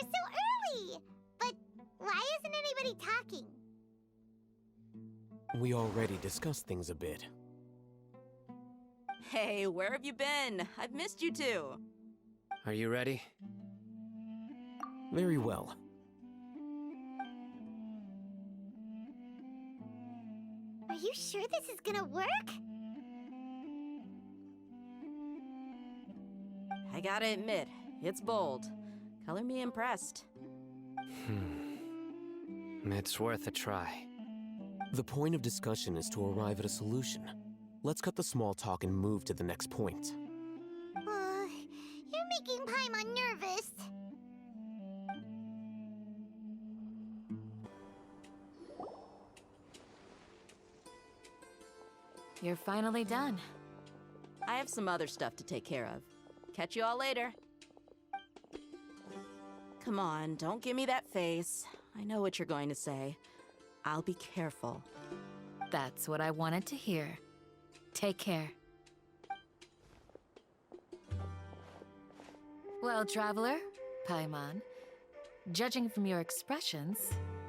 so early! But why isn't anybody talking? We already discussed things a bit. Hey, where have you been? I've missed you too. Are you ready? Very well. Are you sure this is gonna work? I gotta admit, it's bold. Color me impressed. It's worth a try. The point of discussion is to arrive at a solution. Let's cut the small talk and move to the next point. You're making Paimon nervous. You're finally done. I have some other stuff to take care of. Catch you all later. Come on, don't give me that face. I know what you're going to say. I'll be careful. That's what I wanted to hear. Take care. Well, Traveler, Paimon, judging from your expressions,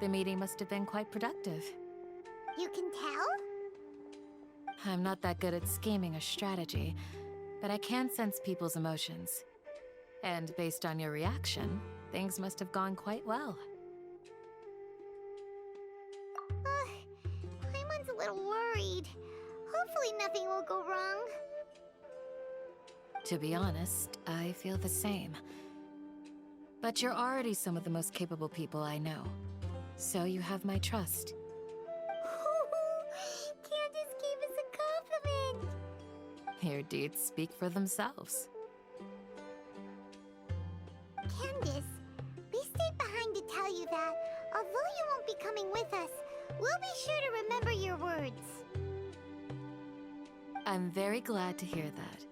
the meeting must have been quite productive. You can tell? I'm not that good at scheming or strategy, but I can sense people's emotions. And based on your reaction, things must have gone quite well. Paimon's a little worried. Hopefully nothing will go wrong. To be honest, I feel the same. But you're already some of the most capable people I know. So you have my trust. Candace gave us a compliment! Your deeds speak for themselves. Candace, we stayed behind to tell you that, although you won't be coming with us, we'll be sure to remember your words. I'm very glad to hear that.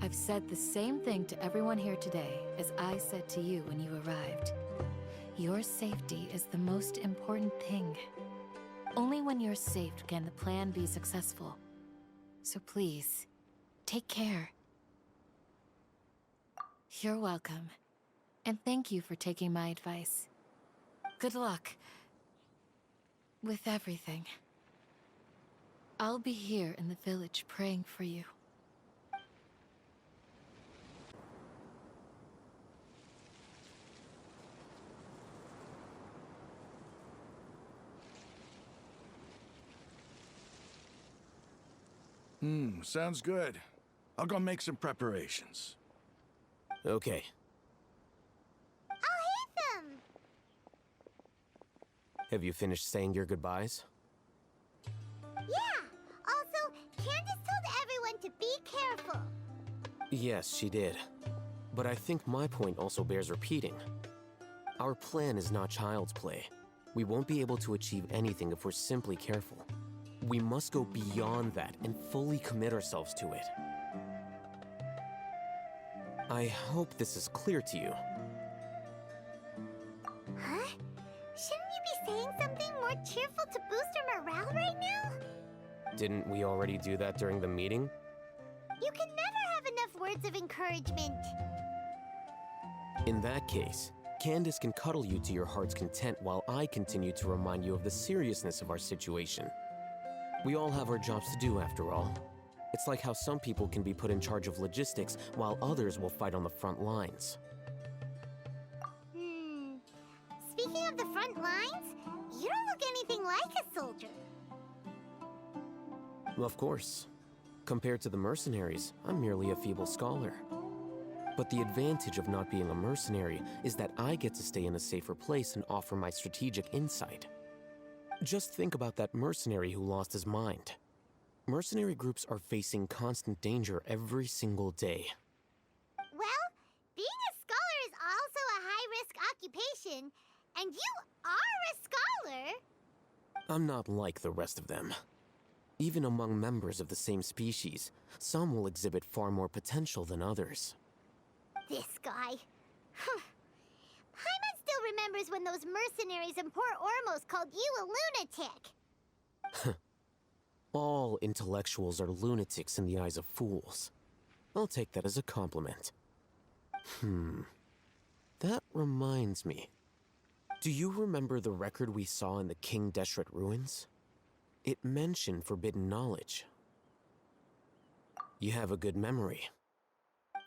I've said the same thing to everyone here today as I said to you when you arrived. Your safety is the most important thing. Only when you're safe can the plan be successful. So please, take care. You're welcome. And thank you for taking my advice. Good luck with everything. I'll be here in the village praying for you. Sounds good. I'll go make some preparations. Okay. I'll hate them! Have you finished saying your goodbyes? Yeah! Also, Candace told everyone to be careful. Yes, she did. But I think my point also bears repeating. Our plan is not child's play. We won't be able to achieve anything if we're simply careful. We must go beyond that and fully commit ourselves to it. I hope this is clear to you. Huh? Shouldn't you be saying something more cheerful to boost our morale right now? Didn't we already do that during the meeting? You can never have enough words of encouragement. In that case, Candace can cuddle you to your heart's content while I continue to remind you of the seriousness of our situation. We all have our jobs to do, after all. It's like how some people can be put in charge of logistics while others will fight on the front lines. Speaking of the front lines, you don't look anything like a soldier. Of course. Compared to the mercenaries, I'm merely a feeble scholar. But the advantage of not being a mercenary is that I get to stay in a safer place and offer my strategic insight. Just think about that mercenary who lost his mind. Mercenary groups are facing constant danger every single day. Well, being a scholar is also a high-risk occupation, and you are a scholar. I'm not like the rest of them. Even among members of the same species, some will exhibit far more potential than others. This guy. Paimon still remembers when those mercenaries in Port Ormos called you a lunatic. All intellectuals are lunatics in the eyes of fools. I'll take that as a compliment. That reminds me. Do you remember the record we saw in the King Deshret ruins? It mentioned forbidden knowledge. You have a good memory.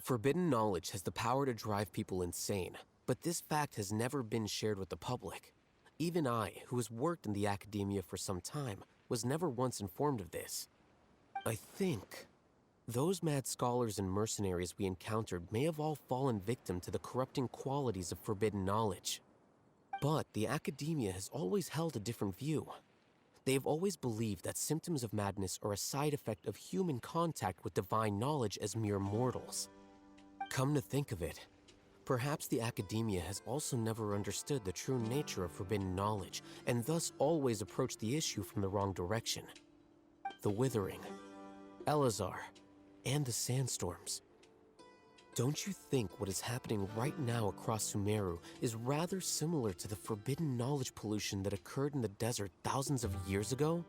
Forbidden knowledge has the power to drive people insane, but this fact has never been shared with the public. Even I, who has worked in the academia for some time, was never once informed of this. I think those mad scholars and mercenaries we encountered may have all fallen victim to the corrupting qualities of forbidden knowledge. But the academia has always held a different view. They have always believed that symptoms of madness are a side effect of human contact with divine knowledge as mere mortals. Come to think of it, perhaps the academia has also never understood the true nature of forbidden knowledge, and thus always approached the issue from the wrong direction. The Withering, Elazar, and the sandstorms. Don't you think what is happening right now across Sumeru is rather similar to the forbidden knowledge pollution that occurred in the desert thousands of years ago?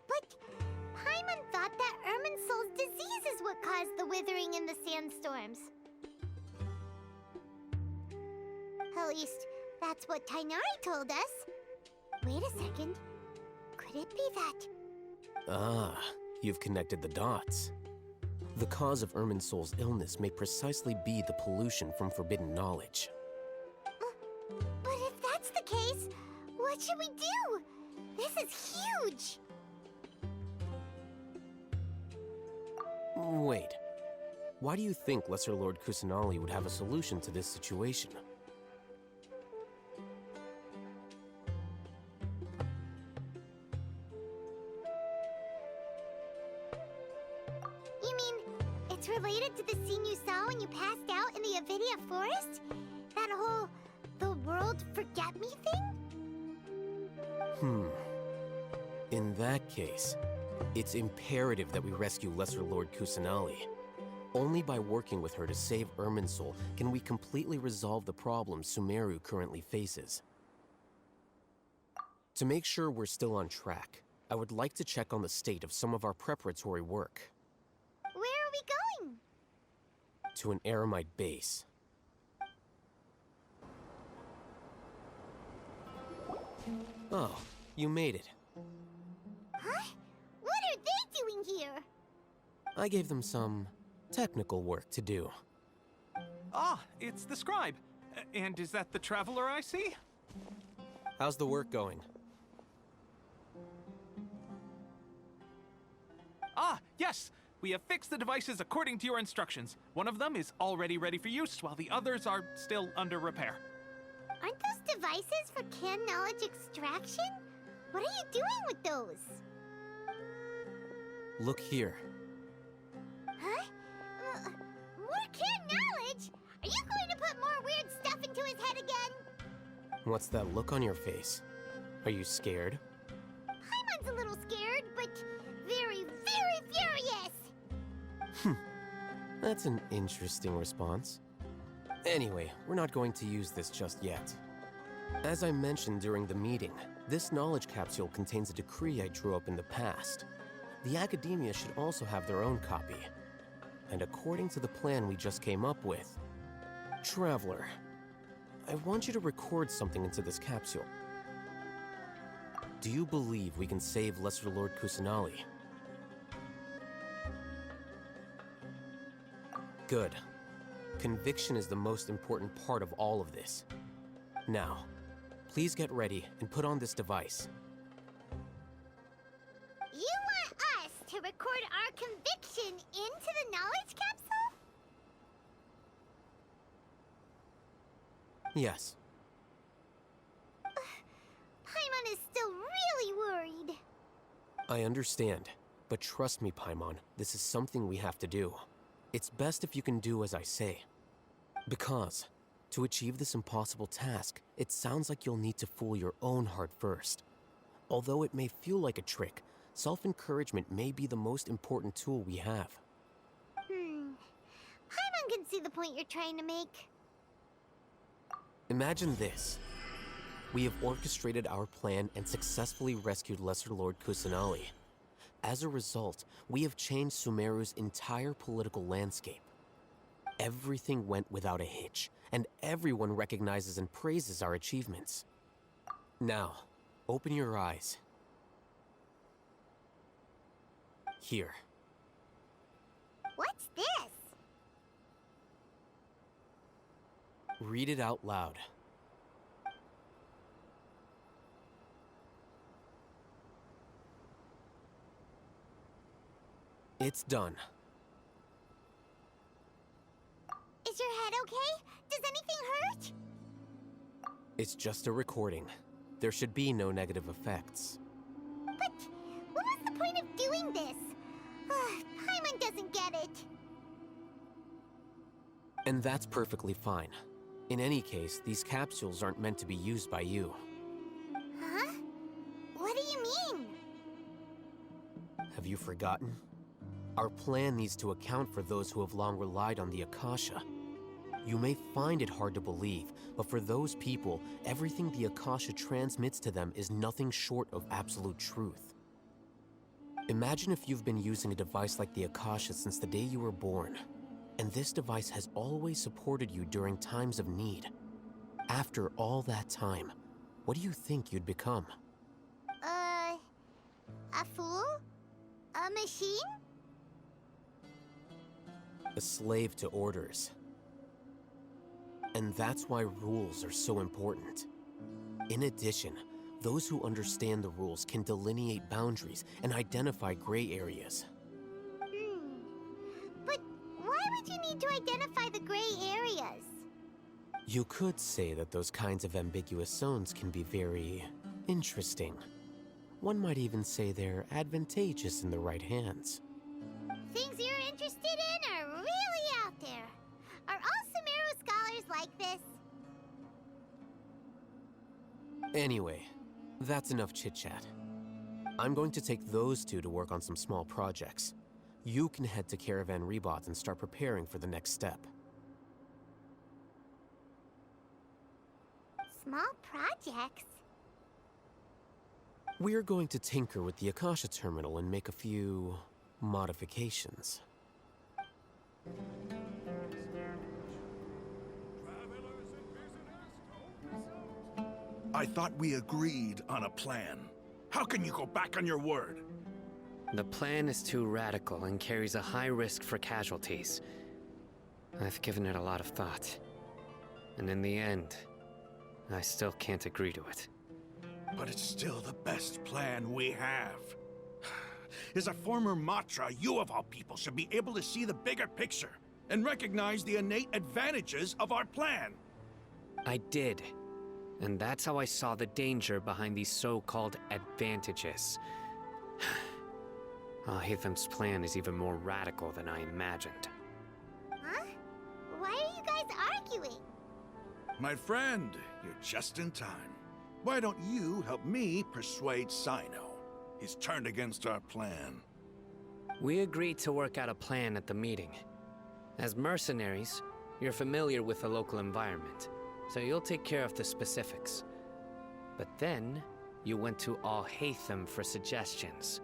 But Paimon thought that Irminsul's disease is what caused the withering in the sandstorms. At least, that's what Tainari told us. Wait a second. Could it be that? Ah, you've connected the dots. The cause of Irminsul's illness may precisely be the pollution from forbidden knowledge. But if that's the case, what should we do? This is huge! Wait. Why do you think Lesser Lord Kusanali would have a solution to this situation? You mean, it's related to the scene you saw when you passed out in the Avidia forest? That whole, the world forget me thing? In that case, it's imperative that we rescue Lesser Lord Kusanali. Only by working with her to save Irminsul can we completely resolve the problems Sumeru currently faces. To make sure we're still on track, I would like to check on the state of some of our preparatory work. Where are we going? To an Eremite base. Oh, you made it. Huh? What are they doing here? I gave them some technical work to do. Ah, it's the scribe. And is that the traveler I see? How's the work going? Ah, yes! We have fixed the devices according to your instructions. One of them is already ready for use, while the others are still under repair. Aren't those devices for canned knowledge extraction? What are you doing with those? Look here. Huh? More canned knowledge? Are you going to put more weird stuff into his head again? What's that look on your face? Are you scared? Paimon's a little scared, but very, very furious! That's an interesting response. Anyway, we're not going to use this just yet. As I mentioned during the meeting, this knowledge capsule contains a decree I drew up in the past. The academia should also have their own copy. And according to the plan we just came up with, Traveler, I want you to record something into this capsule. Do you believe we can save Lesser Lord Kusanali? Good. Conviction is the most important part of all of this. Now, please get ready and put on this device. You want us to record our conviction into the knowledge capsule? Yes. Paimon is still really worried. I understand, but trust me, Paimon, this is something we have to do. It's best if you can do as I say. Because, to achieve this impossible task, it sounds like you'll need to fool your own heart first. Although it may feel like a trick, self-encouragement may be the most important tool we have. Paimon can see the point you're trying to make. Imagine this. We have orchestrated our plan and successfully rescued Lesser Lord Kusanali. As a result, we have changed Sumeru's entire political landscape. Everything went without a hitch, and everyone recognizes and praises our achievements. Now, open your eyes. Here. What's this? Read it out loud. It's done. Is your head okay? Does anything hurt? It's just a recording. There should be no negative effects. But what was the point of doing this? Paimon doesn't get it. And that's perfectly fine. In any case, these capsules aren't meant to be used by you. Huh? What do you mean? Have you forgotten? Our plan needs to account for those who have long relied on the Akasha. You may find it hard to believe, but for those people, everything the Akasha transmits to them is nothing short of absolute truth. Imagine if you've been using a device like the Akasha since the day you were born, and this device has always supported you during times of need. After all that time, what do you think you'd become? A fool? A machine? A slave to orders. And that's why rules are so important. In addition, those who understand the rules can delineate boundaries and identify gray areas. But why would you need to identify the gray areas? You could say that those kinds of ambiguous zones can be very interesting. One might even say they're advantageous in the right hands. Things you're interested in are really out there. Are all Sumeru scholars like this? Anyway, that's enough chit-chat. I'm going to take those two to work on some small projects. You can head to Caravan Rebot and start preparing for the next step. Small projects? We're going to tinker with the Akasha terminal and make a few modifications. I thought we agreed on a plan. How can you go back on your word? The plan is too radical and carries a high risk for casualties. I've given it a lot of thought. And in the end, I still can't agree to it. But it's still the best plan we have. As a former Matra, you of all people should be able to see the bigger picture and recognize the innate advantages of our plan. I did. And that's how I saw the danger behind these so-called advantages. Alhaitham's plan is even more radical than I imagined. Huh? Why are you guys arguing? My friend, you're just in time. Why don't you help me persuade Sino? He's turned against our plan. We agreed to work out a plan at the meeting. As mercenaries, you're familiar with the local environment, so you'll take care of the specifics. But then, you went to Alhaitham for suggestions.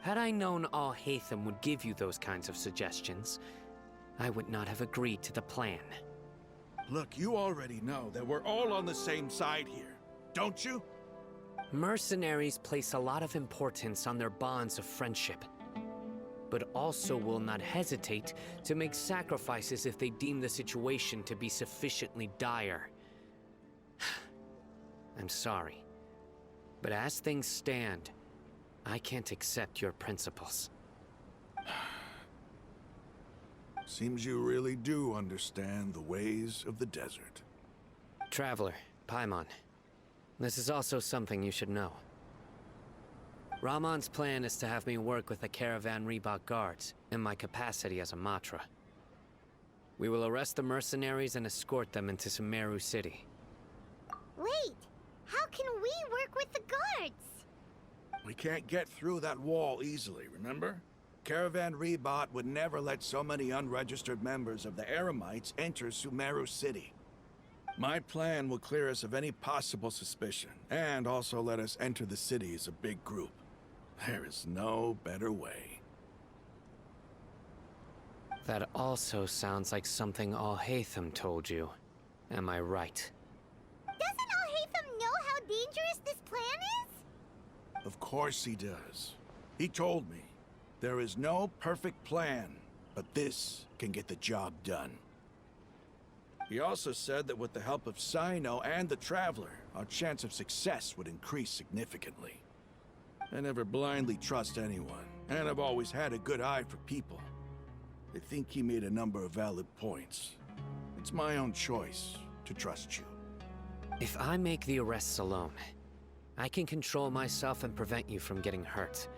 Had I known Alhaitham would give you those kinds of suggestions, I would not have agreed to the plan. Look, you already know that we're all on the same side here, don't you? Mercenaries place a lot of importance on their bonds of friendship, but also will not hesitate to make sacrifices if they deem the situation to be sufficiently dire. I'm sorry, but as things stand, I can't accept your principles. Seems you really do understand the ways of the desert. Traveler, Paimon, this is also something you should know. Ramon's plan is to have me work with the Caravan Rebot guards in my capacity as a Matra. We will arrest the mercenaries and escort them into Sumeru City. Wait, how can we work with the guards? We can't get through that wall easily, remember? Caravan Rebot would never let so many unregistered members of the Eremites enter Sumeru City. My plan will clear us of any possible suspicion, and also let us enter the city as a big group. There is no better way. That also sounds like something Al-Haytham told you. Am I right? Doesn't Al-Haytham know how dangerous this plan is? Of course he does. He told me, there is no perfect plan, but this can get the job done. He also said that with the help of Sino and the Traveler, our chance of success would increase significantly. I never blindly trust anyone, and I've always had a good eye for people. I think he made a number of valid points. It's my own choice to trust you. If I make the arrests alone, I can control myself and prevent you from getting hurt.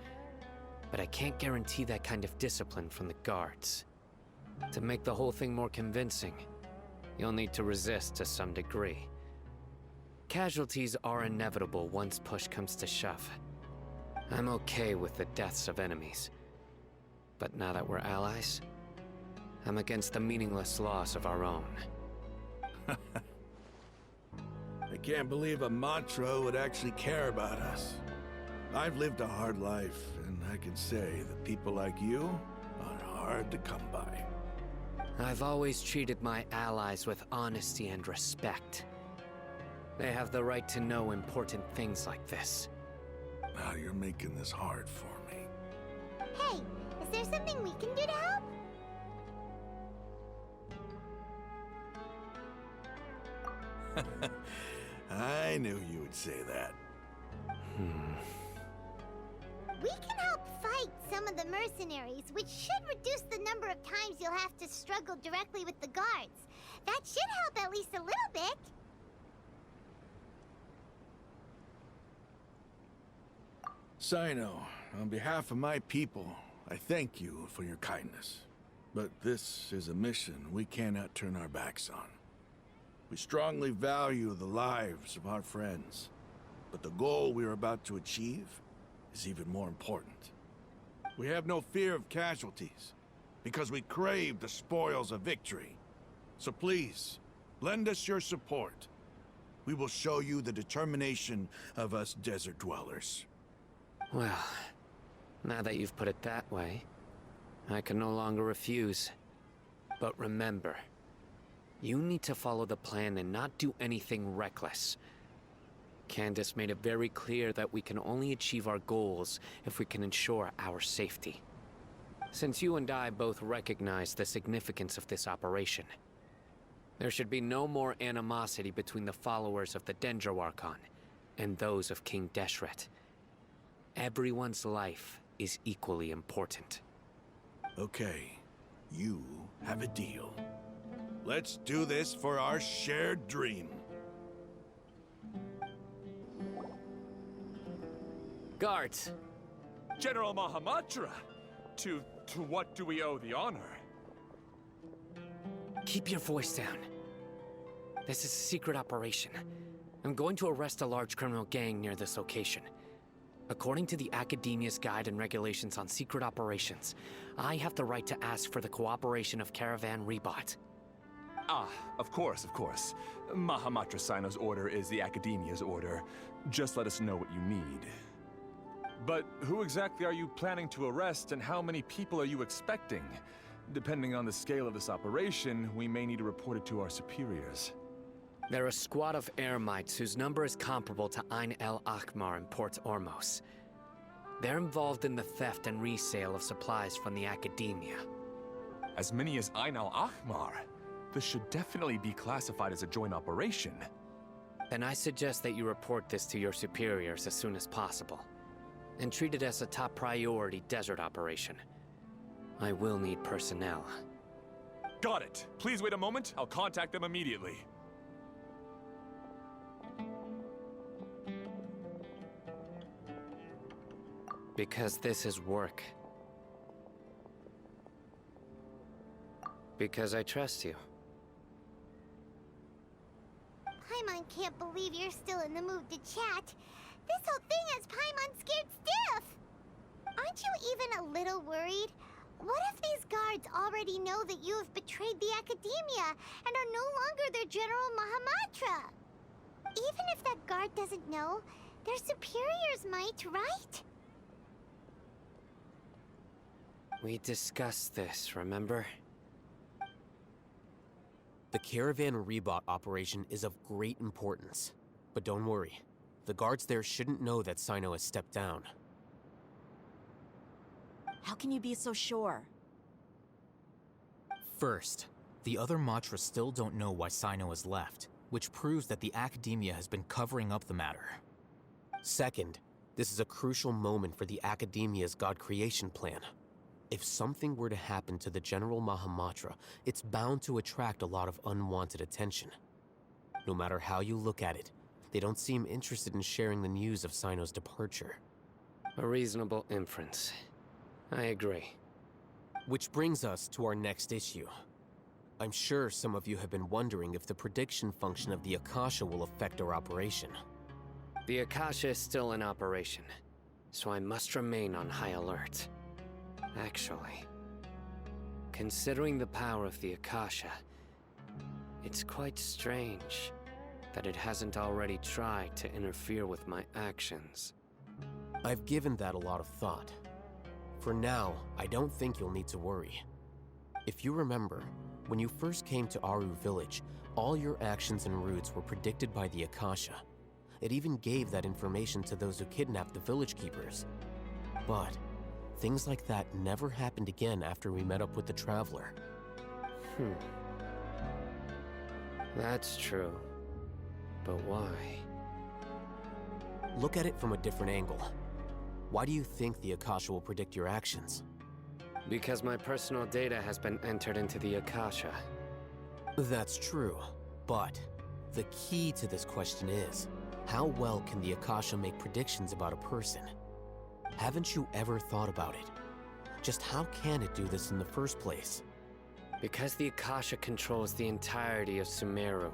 But I can't guarantee that kind of discipline from the guards. To make the whole thing more convincing, you'll need to resist to some degree. Casualties are inevitable once push comes to shove. I'm okay with the deaths of enemies. But now that we're allies, I'm against the meaningless loss of our own. I can't believe a Matra would actually care about us. I've lived a hard life, and I can say that people like you are hard to come by. I've always treated my allies with honesty and respect. They have the right to know important things like this. Now you're making this hard for me. Hey, is there something we can do to help? I knew you would say that. We can help fight some of the mercenaries, which should reduce the number of times you'll have to struggle directly with the guards. That should help at least a little bit. Sino, on behalf of my people, I thank you for your kindness. But this is a mission we cannot turn our backs on. We strongly value the lives of our friends, but the goal we are about to achieve is even more important. We have no fear of casualties, because we crave the spoils of victory. So please, lend us your support. We will show you the determination of us desert dwellers. Well, now that you've put it that way, I can no longer refuse. But remember, you need to follow the plan and not do anything reckless. Candace made it very clear that we can only achieve our goals if we can ensure our safety. Since you and I both recognize the significance of this operation, there should be no more animosity between the followers of the Dendroarchon and those of King Deshret. Everyone's life is equally important. Okay, you have a deal. Let's do this for our shared dream. Guards! General Mahamatra! To what do we owe the honor? Keep your voice down. This is a secret operation. I'm going to arrest a large criminal gang near this location. According to the Academia's Guide and Regulations on Secret Operations, I have the right to ask for the cooperation of Caravan Rebot. Ah, of course, of course. Mahamatra Sino's order is the Academia's order. Just let us know what you need. But who exactly are you planning to arrest, and how many people are you expecting? Depending on the scale of this operation, we may need to report it to our superiors. They're a squad of Eremites whose number is comparable to Ain el Akhmar in Port Ormos. They're involved in the theft and resale of supplies from the Academia. As many as Ain al Akhmar? This should definitely be classified as a joint operation. Then I suggest that you report this to your superiors as soon as possible, and treat it as a top priority desert operation. I will need personnel. Got it. Please wait a moment. I'll contact them immediately. Because this is work. Because I trust you. Paimon can't believe you're still in the mood to chat. This whole thing has Paimon scared stiff. Aren't you even a little worried? What if these guards already know that you have betrayed the Academia and are no longer their General Mahamatra? Even if that guard doesn't know, their superiors might, right? We discussed this, remember? The caravan rebot operation is of great importance. But don't worry, the guards there shouldn't know that Sino has stepped down. How can you be so sure? First, the other Matras still don't know why Sino has left, which proves that the Academia has been covering up the matter. Second, this is a crucial moment for the Academia's God creation plan. If something were to happen to the General Mahamatra, it's bound to attract a lot of unwanted attention. No matter how you look at it, they don't seem interested in sharing the news of Sino's departure. A reasonable inference. I agree. Which brings us to our next issue. I'm sure some of you have been wondering if the prediction function of the Akasha will affect our operation. The Akasha is still in operation, so I must remain on high alert. Actually, considering the power of the Akasha, it's quite strange that it hasn't already tried to interfere with my actions. I've given that a lot of thought. For now, I don't think you'll need to worry. If you remember, when you first came to Aru Village, all your actions and routes were predicted by the Akasha. It even gave that information to those who kidnapped the village keepers. But things like that never happened again after we met up with the Traveler. That's true. But why? Look at it from a different angle. Why do you think the Akasha will predict your actions? Because my personal data has been entered into the Akasha. That's true, but the key to this question is, how well can the Akasha make predictions about a person? Haven't you ever thought about it? Just how can it do this in the first place? Because the Akasha controls the entirety of Sumeru.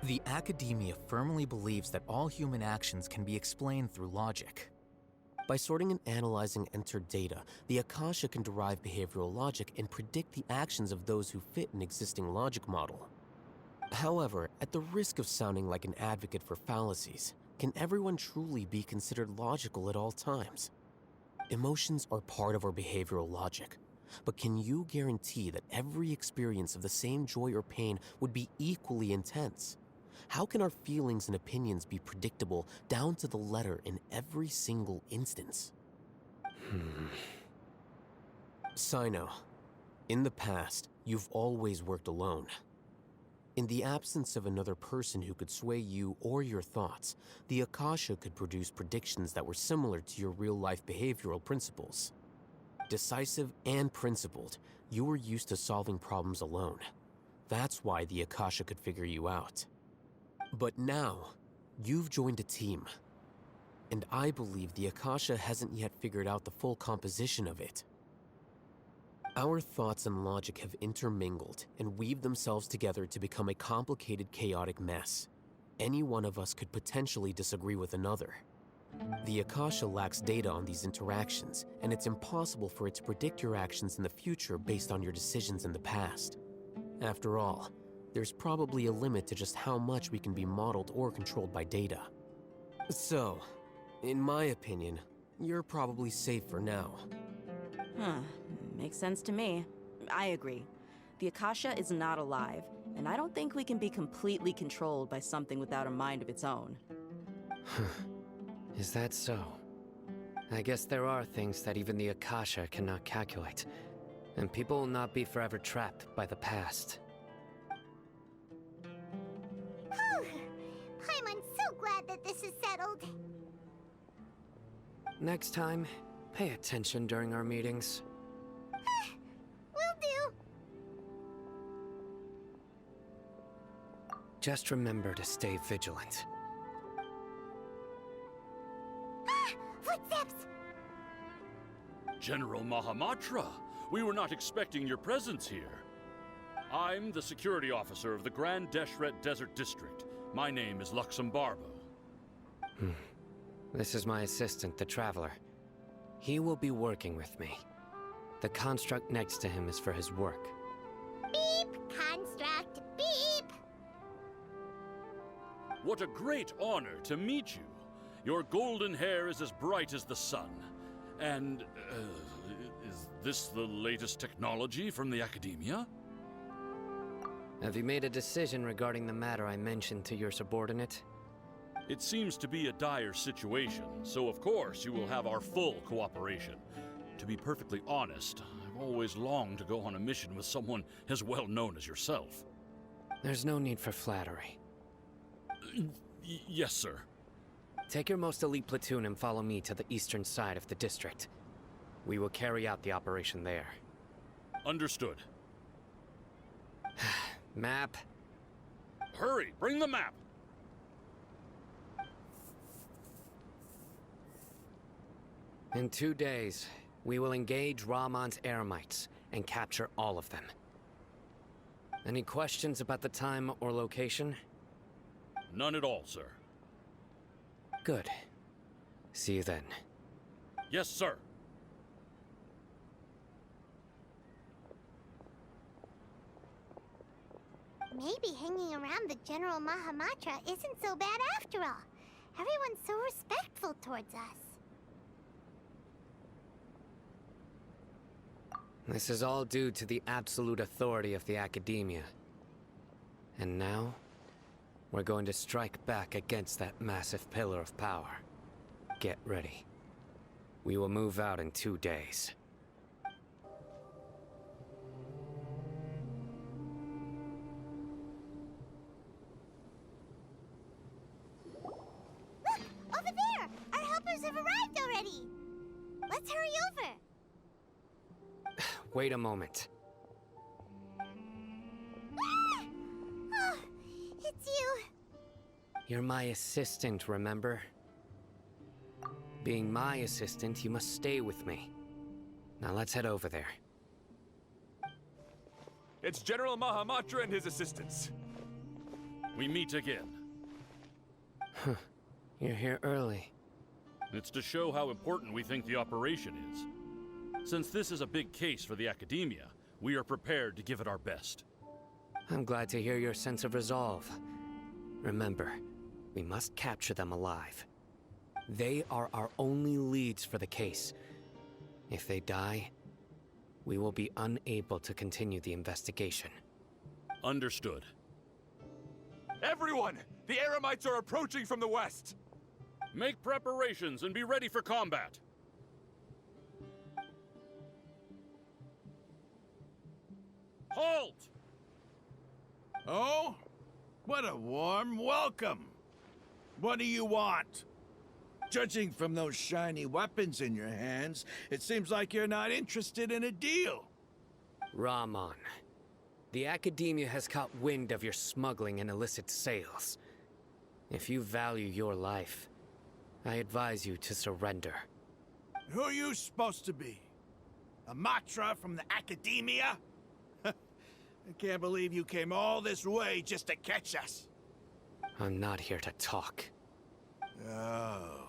The Academia firmly believes that all human actions can be explained through logic. By sorting and analyzing entered data, the Akasha can derive behavioral logic and predict the actions of those who fit an existing logic model. However, at the risk of sounding like an advocate for fallacies, can everyone truly be considered logical at all times? Emotions are part of our behavioral logic, but can you guarantee that every experience of the same joy or pain would be equally intense? How can our feelings and opinions be predictable down to the letter in every single instance? Sino, in the past, you've always worked alone. In the absence of another person who could sway you or your thoughts, the Akasha could produce predictions that were similar to your real-life behavioral principles. Decisive and principled, you were used to solving problems alone. That's why the Akasha could figure you out. But now, you've joined a team. And I believe the Akasha hasn't yet figured out the full composition of it. Our thoughts and logic have intermingled and weaved themselves together to become a complicated, chaotic mess. Any one of us could potentially disagree with another. The Akasha lacks data on these interactions, and it's impossible for it to predict your actions in the future based on your decisions in the past. After all, there's probably a limit to just how much we can be modeled or controlled by data. So, in my opinion, you're probably safe for now. Makes sense to me. I agree. The Akasha is not alive, and I don't think we can be completely controlled by something without a mind of its own. Is that so? I guess there are things that even the Akasha cannot calculate, and people will not be forever trapped by the past. Paimon's so glad that this is settled. Next time, pay attention during our meetings. Will do. Just remember to stay vigilant. Footsteps! General Mahamatra, we were not expecting your presence here. I'm the security officer of the Grand Deshret Desert District. My name is Luxembarbo. This is my assistant, the Traveler. He will be working with me. The construct next to him is for his work. Beep! Construct! Beep! What a great honor to meet you. Your golden hair is as bright as the sun. And, Is this the latest technology from the Academia? Have you made a decision regarding the matter I mentioned to your subordinate? It seems to be a dire situation, so of course you will have our full cooperation. To be perfectly honest, I've always longed to go on a mission with someone as well known as yourself. There's no need for flattery. Yes, sir. Take your most elite platoon and follow me to the eastern side of the district. We will carry out the operation there. Understood. Map. Hurry, bring the map! In 2 days, we will engage Rahman's Eremites and capture all of them. Any questions about the time or location? None at all, sir. Good. See you then. Yes, sir. Maybe hanging around the General Mahamatra isn't so bad after all. Everyone's so respectful towards us. This is all due to the absolute authority of the Academia. And now, we're going to strike back against that massive pillar of power. Get ready. We will move out in 2 days. Look! Over there! Our helpers have arrived already! Let's hurry over! Wait a moment. Ah! Oh, it's you! You're my assistant, remember? Being my assistant, you must stay with me. Now let's head over there. It's General Mahamatra and his assistants. We meet again. You're here early. It's to show how important we think the operation is. Since this is a big case for the Academia, we are prepared to give it our best. I'm glad to hear your sense of resolve. Remember, we must capture them alive. They are our only leads for the case. If they die, we will be unable to continue the investigation. Understood. Everyone! The Eremites are approaching from the west! Make preparations and be ready for combat! Halt! Oh? What a warm welcome! What do you want? Judging from those shiny weapons in your hands, it seems like you're not interested in a deal. Rahman, the Academia has caught wind of your smuggling and illicit sales. If you value your life, I advise you to surrender. Who are you supposed to be? A Matra from the Academia? I can't believe you came all this way just to catch us. I'm not here to talk. Oh.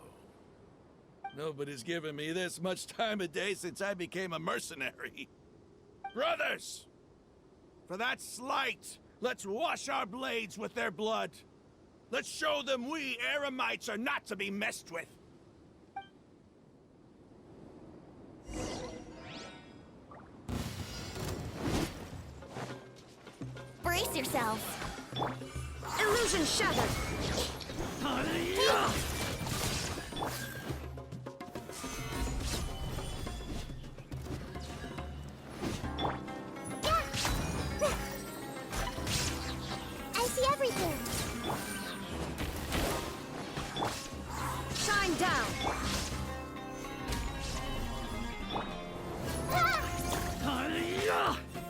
Nobody's given me this much time of day since I became a mercenary. Brothers! For that slight, let's wash our blades with their blood. Let's show them we Eremites are not to be messed with. Brace yourselves! Illusion shattered! I see everything! Shine down!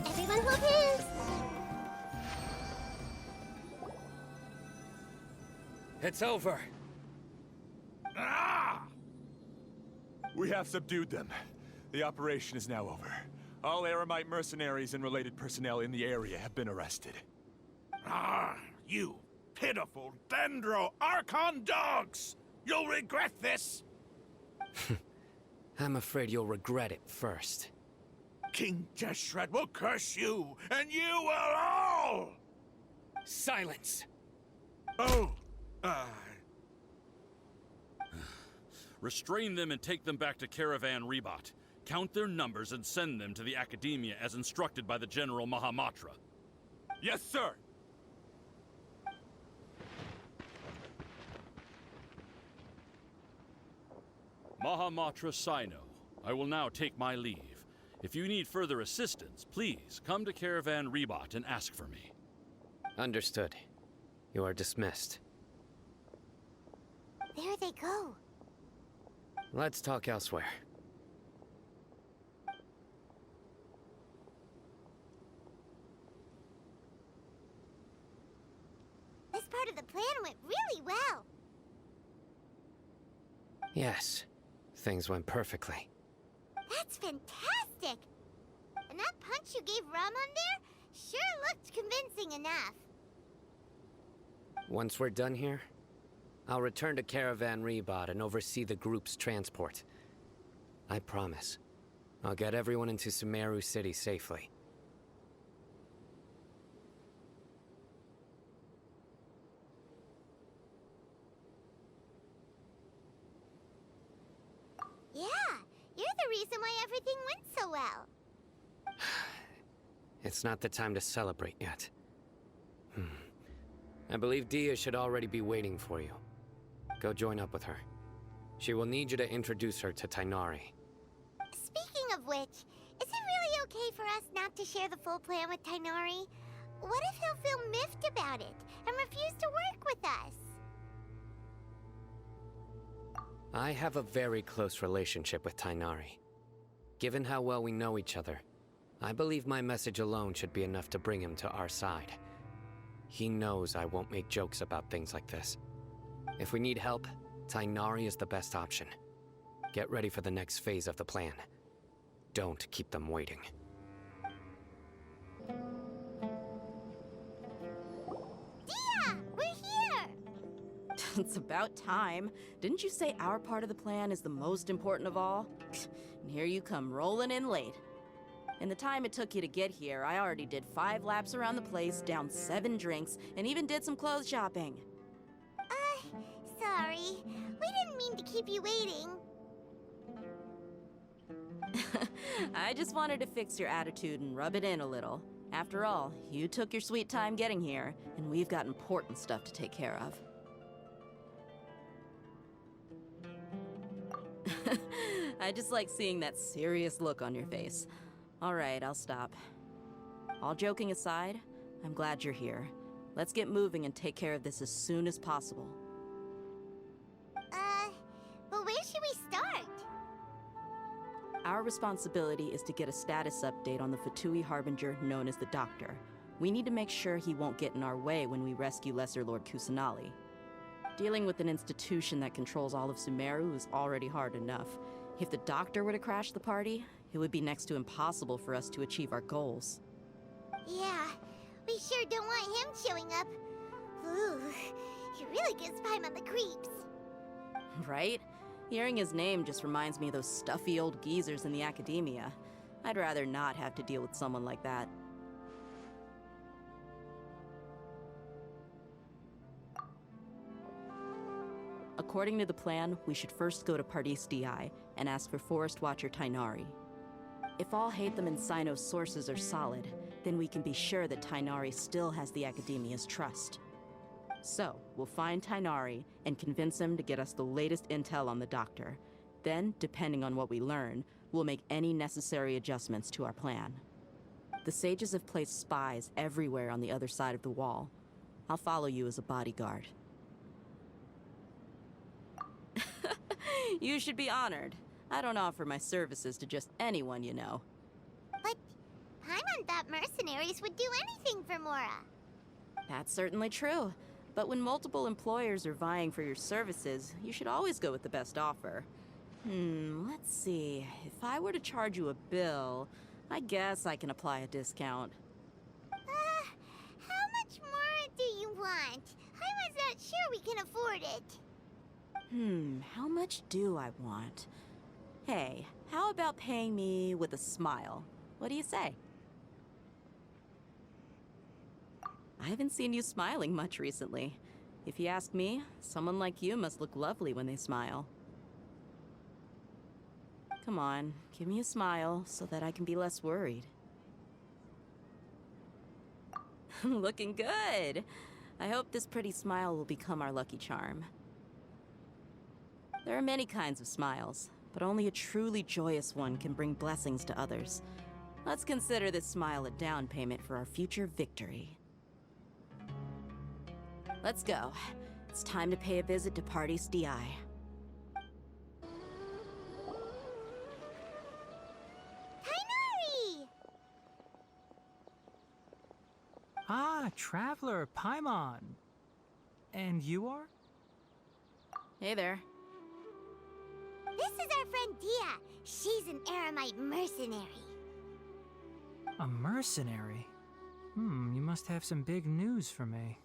Everyone hold hands! It's over. Ah! We have subdued them. The operation is now over. All Eremite mercenaries and related personnel in the area have been arrested. Ah, you pitiful Dendro Archon dogs! You'll regret this! I'm afraid you'll regret it first. King Deshret will curse you, and you will all! Silence! Oh, Restrain them and take them back to Caravan Rebat. Count their numbers and send them to the Academia as instructed by the General Mahamatra. Yes, sir! Mahamatra Sino, I will now take my leave. If you need further assistance, please come to Caravan Rebot and ask for me. Understood. You are dismissed. There they go. Let's talk elsewhere. This part of the plan went really well. Yes, things went perfectly. That's fantastic! And that punch you gave Ramon there sure looked convincing enough. Once we're done here, I'll return to Caravan Rebot and oversee the group's transport. I promise. I'll get everyone into Sumeru City safely. Yeah, you're the reason why everything went so well. It's not the time to celebrate yet. I believe Dia should already be waiting for you. Go join up with her. She will need you to introduce her to Tainari. Speaking of which, is it really okay for us not to share the full plan with Tainari? What if he'll feel miffed about it and refuse to work with us? I have a very close relationship with Tainari. Given how well we know each other, I believe my message alone should be enough to bring him to our side. He knows I won't make jokes about things like this. If we need help, Tainari is the best option. Get ready for the next phase of the plan. Don't keep them waiting. Dia! We're here! It's about time. Didn't you say our part of the plan is the most important of all? And here you come rolling in late. In the time it took you to get here, I already did 5 laps around the place, downed 7 drinks, and even did some clothes shopping. Sorry. We didn't mean to keep you waiting. I just wanted to fix your attitude and rub it in a little. After all, you took your sweet time getting here, and we've got important stuff to take care of. I just like seeing that serious look on your face. All right, I'll stop. All joking aside, I'm glad you're here. Let's get moving and take care of this as soon as possible. But where should we start? Our responsibility is to get a status update on the Fatui Harbinger known as the Doctor. We need to make sure he won't get in our way when we rescue Lesser Lord Kusanali. Dealing with an institution that controls all of Sumeru is already hard enough. If the Doctor were to crash the party, it would be next to impossible for us to achieve our goals. Yeah, we sure don't want him showing up. Ooh, he really gives Paimon the creeps. Right? Hearing his name just reminds me of those stuffy old geezers in the Academia. I'd rather not have to deal with someone like that. According to the plan, we should first go to Pardis Di and ask for Forest Watcher Tainari. If all Hatham and Sino's sources are solid, then we can be sure that Tainari still has the Academia's trust. So, we'll find Tainari and convince him to get us the latest intel on the Doctor. Then, depending on what we learn, we'll make any necessary adjustments to our plan. The sages have placed spies everywhere on the other side of the wall. I'll follow you as a bodyguard. You should be honored. I don't offer my services to just anyone you know. But Paimon thought mercenaries would do anything for Mora. That's certainly true. But when multiple employers are vying for your services, you should always go with the best offer. Let's see. If I were to charge you a bill, I guess I can apply a discount. How much more do you want? Paimon's not sure we can afford it. How much do I want? Hey, how about paying me with a smile? What do you say? I haven't seen you smiling much recently. If you ask me, someone like you must look lovely when they smile. Come on, give me a smile so that I can be less worried. Looking good. I hope this pretty smile will become our lucky charm. There are many kinds of smiles, but only a truly joyous one can bring blessings to others. Let's consider this smile a down payment for our future victory. Let's go. It's time to pay a visit to Party's DI. Tainari! Ah, Traveler, Paimon. And you are? Hey there. This is our friend Dia. She's an Aramite mercenary. A mercenary? You must have some big news for me.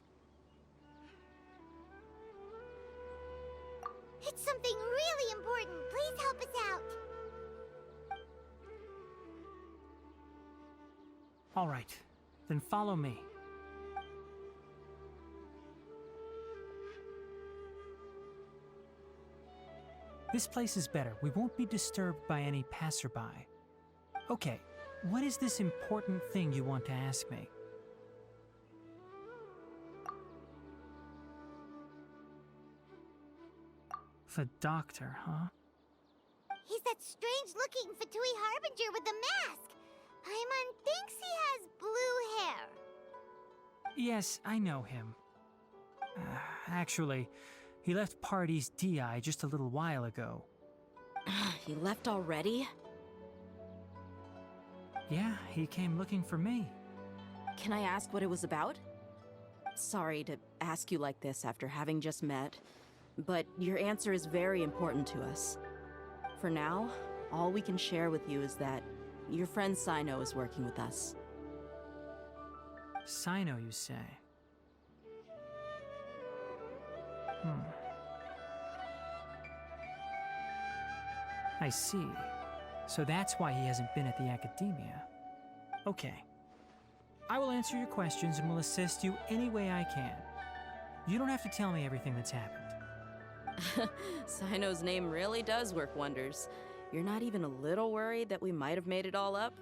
It's something really important. Please help us out. All right, then follow me. This place is better. We won't be disturbed by any passerby. Okay, what is this important thing you want to ask me? The doctor, huh? He's that strange-looking Fatui Harbinger with the mask. Paimon thinks he has blue hair. Yes, I know him. Actually, he left Party's DI just a little while ago. He left already? Yeah, he came looking for me. Can I ask what it was about? Sorry to ask you like this after having just met, but your answer is very important to us. For now, all we can share with you is that your friend Sino is working with us. Sino, you say? I see. So that's why he hasn't been at the Academia. Okay. I will answer your questions and will assist you any way I can. You don't have to tell me everything that's happened. Sino's name really does work wonders. You're not even a little worried that we might have made it all up?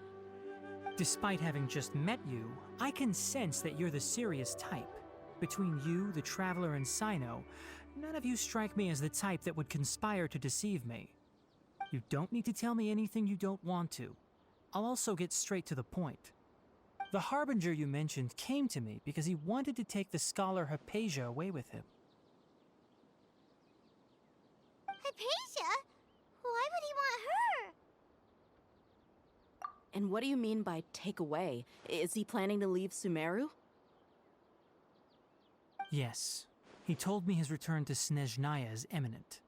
Despite having just met you, I can sense that you're the serious type. Between you, the Traveler, and Sino, none of you strike me as the type that would conspire to deceive me. You don't need to tell me anything you don't want to. I'll also get straight to the point. The Harbinger you mentioned came to me because he wanted to take the scholar Hypatia away with him. Hypatia? Why would he want her? And what do you mean by take away? Is he planning to leave Sumeru? Yes. He told me his return to Snezhnaya is imminent.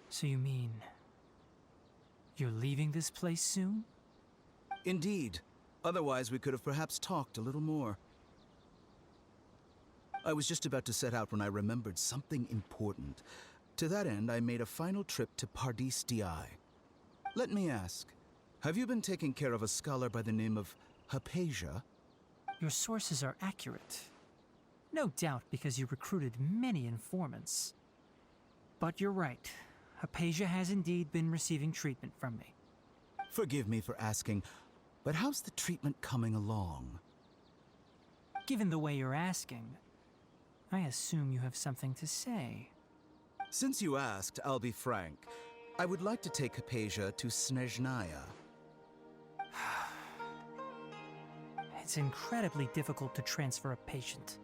So you mean... you're leaving this place soon? Indeed. Otherwise, we could have perhaps talked a little more. I was just about to set out when I remembered something important. To that end, I made a final trip to Pardis DI. Let me ask, have you been taking care of a scholar by the name of Hypatia? Your sources are accurate. No doubt because you recruited many informants. But you're right. Hypatia has indeed been receiving treatment from me. Forgive me for asking, but how's the treatment coming along? Given the way you're asking, I assume you have something to say. Since you asked, I'll be frank. I would like to take Hypatia to Snezhnaya. It's incredibly difficult to transfer a patient.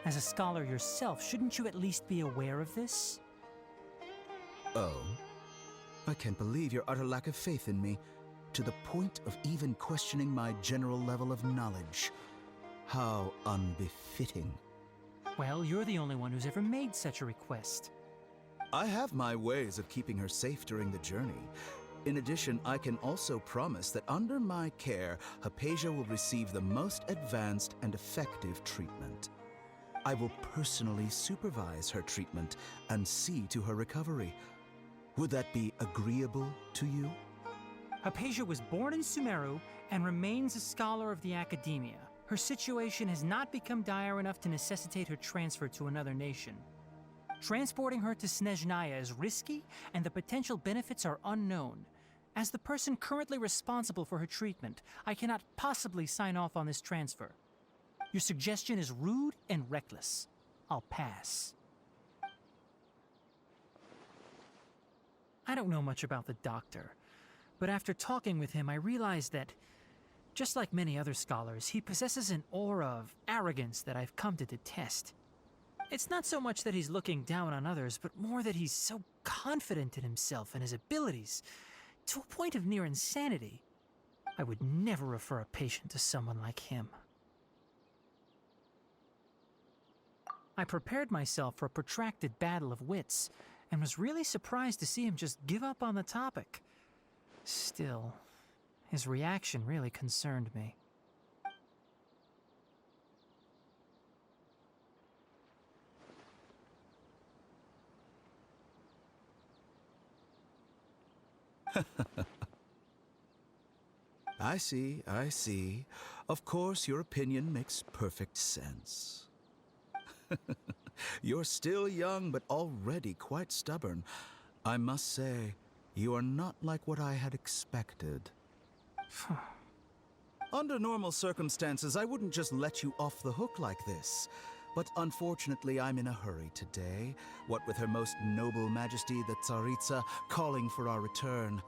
As a scholar yourself, shouldn't you at least be aware of this? Oh? I can't believe your utter lack of faith in me, to the point of even questioning my general level of knowledge. How unbefitting. Well, you're the only one who's ever made such a request. I have my ways of keeping her safe during the journey. In addition, I can also promise that under my care, Hypatia will receive the most advanced and effective treatment. I will personally supervise her treatment and see to her recovery. Would that be agreeable to you? Hypatia was born in Sumeru and remains a scholar of the Academia. Her situation has not become dire enough to necessitate her transfer to another nation. Transporting her to Snezhnaya is risky, and the potential benefits are unknown. As the person currently responsible for her treatment, I cannot possibly sign off on this transfer. Your suggestion is rude and reckless. I'll pass. I don't know much about the doctor, but after talking with him, I realized that, just like many other scholars, he possesses an aura of arrogance that I've come to detest. It's not so much that he's looking down on others, but more that he's so confident in himself and his abilities, to a point of near insanity. I would never refer a patient to someone like him. I prepared myself for a protracted battle of wits, and was really surprised to see him just give up on the topic. Still, his reaction really concerned me. I see, I see. Of course, your opinion makes perfect sense. You're still young, but already quite stubborn. I must say, you are not like what I had expected. Under normal circumstances, I wouldn't just let you off the hook like this. But unfortunately, I'm in a hurry today, what with Her Most Noble Majesty the Tsaritsa calling for our return.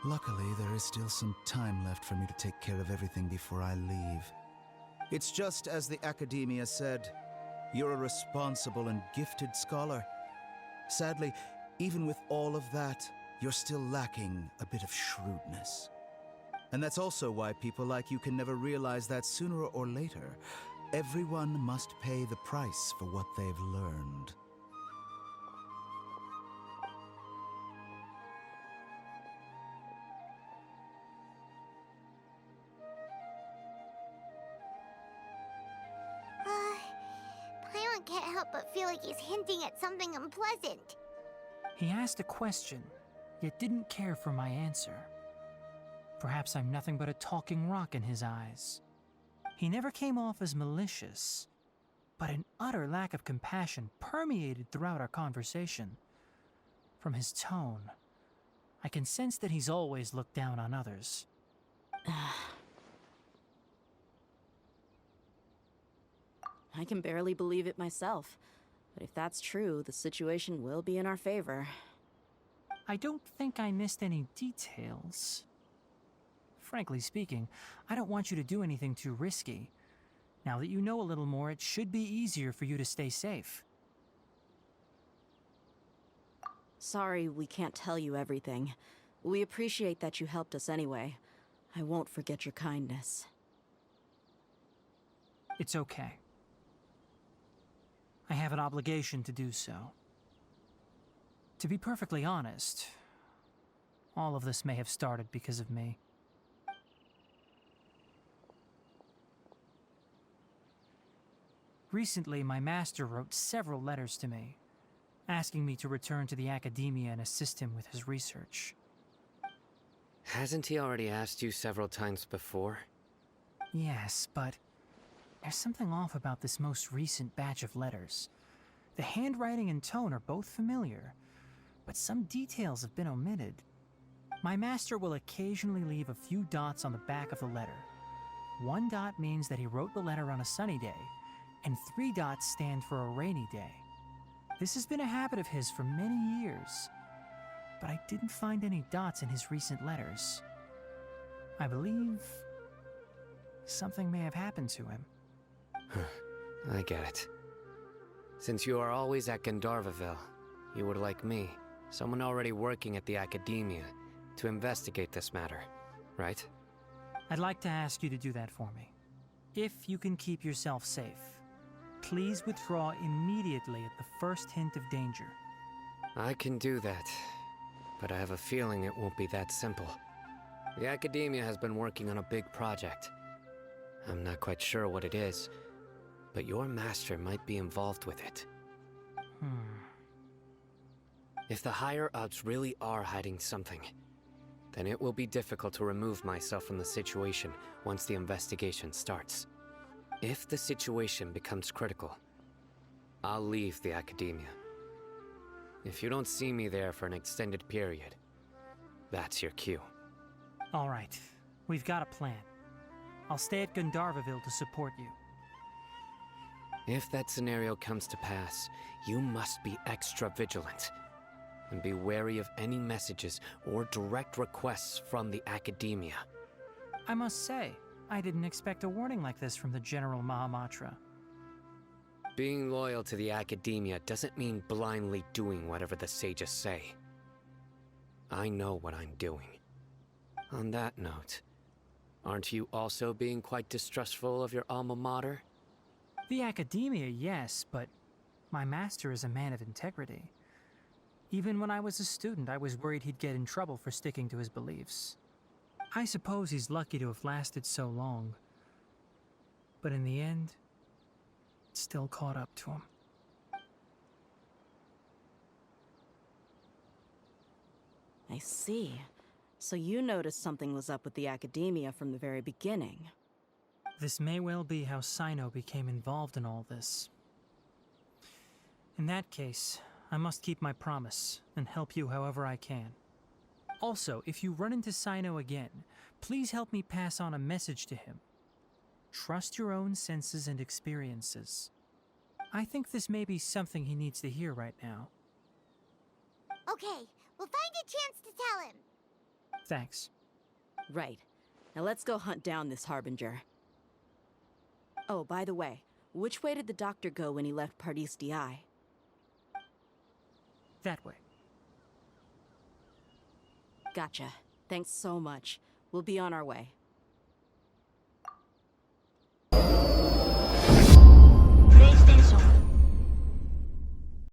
Luckily, there is still some time left for me to take care of everything before I leave. It's just as the Academia said, you're a responsible and gifted scholar. Sadly, even with all of that, you're still lacking a bit of shrewdness. And that's also why people like you can never realize that sooner or later, everyone must pay the price for what they've learned. Paimon can't help but feel like he's hinting at something unpleasant. He asked a question, yet didn't care for my answer. Perhaps I'm nothing but a talking rock in his eyes. He never came off as malicious, but an utter lack of compassion permeated throughout our conversation. From his tone, I can sense that he's always looked down on others. I can barely believe it myself, but if that's true, the situation will be in our favor. I don't think I missed any details. Frankly speaking, I don't want you to do anything too risky. Now that you know a little more, it should be easier for you to stay safe. Sorry we can't tell you everything. We appreciate that you helped us anyway. I won't forget your kindness. It's okay. I have an obligation to do so. To be perfectly honest, all of this may have started because of me. Recently, my master wrote several letters to me, asking me to return to the Academia and assist him with his research. Hasn't he already asked you several times before? Yes, but there's something off about this most recent batch of letters. The handwriting and tone are both familiar, but some details have been omitted. My master will occasionally leave a few dots on the back of the letter. 1 dot means that he wrote the letter on a sunny day, and 3 dots stand for a rainy day. This has been a habit of his for many years, but I didn't find any dots in his recent letters. I believe something may have happened to him. I get it. Since you are always at Gandharvaville, you would like me, someone already working at the Academia, to investigate this matter, right? I'd like to ask you to do that for me. If you can keep yourself safe, please withdraw immediately at the first hint of danger. I can do that, but I have a feeling it won't be that simple. The Academia has been working on a big project. I'm not quite sure what it is, but your master might be involved with it. If the higher-ups really are hiding something, then it will be difficult to remove myself from the situation once the investigation starts. If the situation becomes critical, I'll leave the academia. If you don't see me there for an extended period, that's your cue. All right, we've got a plan. I'll stay at Gandharvaville to support you. If that scenario comes to pass, you must be extra vigilant. And be wary of any messages or direct requests from the academia. I must say, I didn't expect a warning like this from the General Mahamatra. Being loyal to the academia doesn't mean blindly doing whatever the sages say. I know what I'm doing. On that note, aren't you also being quite distrustful of your alma mater? The academia, yes, but my master is a man of integrity. Even when I was a student, I was worried he'd get in trouble for sticking to his beliefs. I suppose he's lucky to have lasted so long. But in the end, it still caught up to him. I see. So you noticed something was up with the academia from the very beginning. This may well be how Sino became involved in all this. In that case, I must keep my promise and help you however I can. Also, if you run into Sino again, please help me pass on a message to him. Trust your own senses and experiences. I think this may be something he needs to hear right now. Okay, we'll find a chance to tell him. Thanks. Right. Now let's go hunt down this Harbinger. Oh, by the way, which way did the doctor go when he left Pardis DI? That way. Gotcha. Thanks so much. We'll be on our way.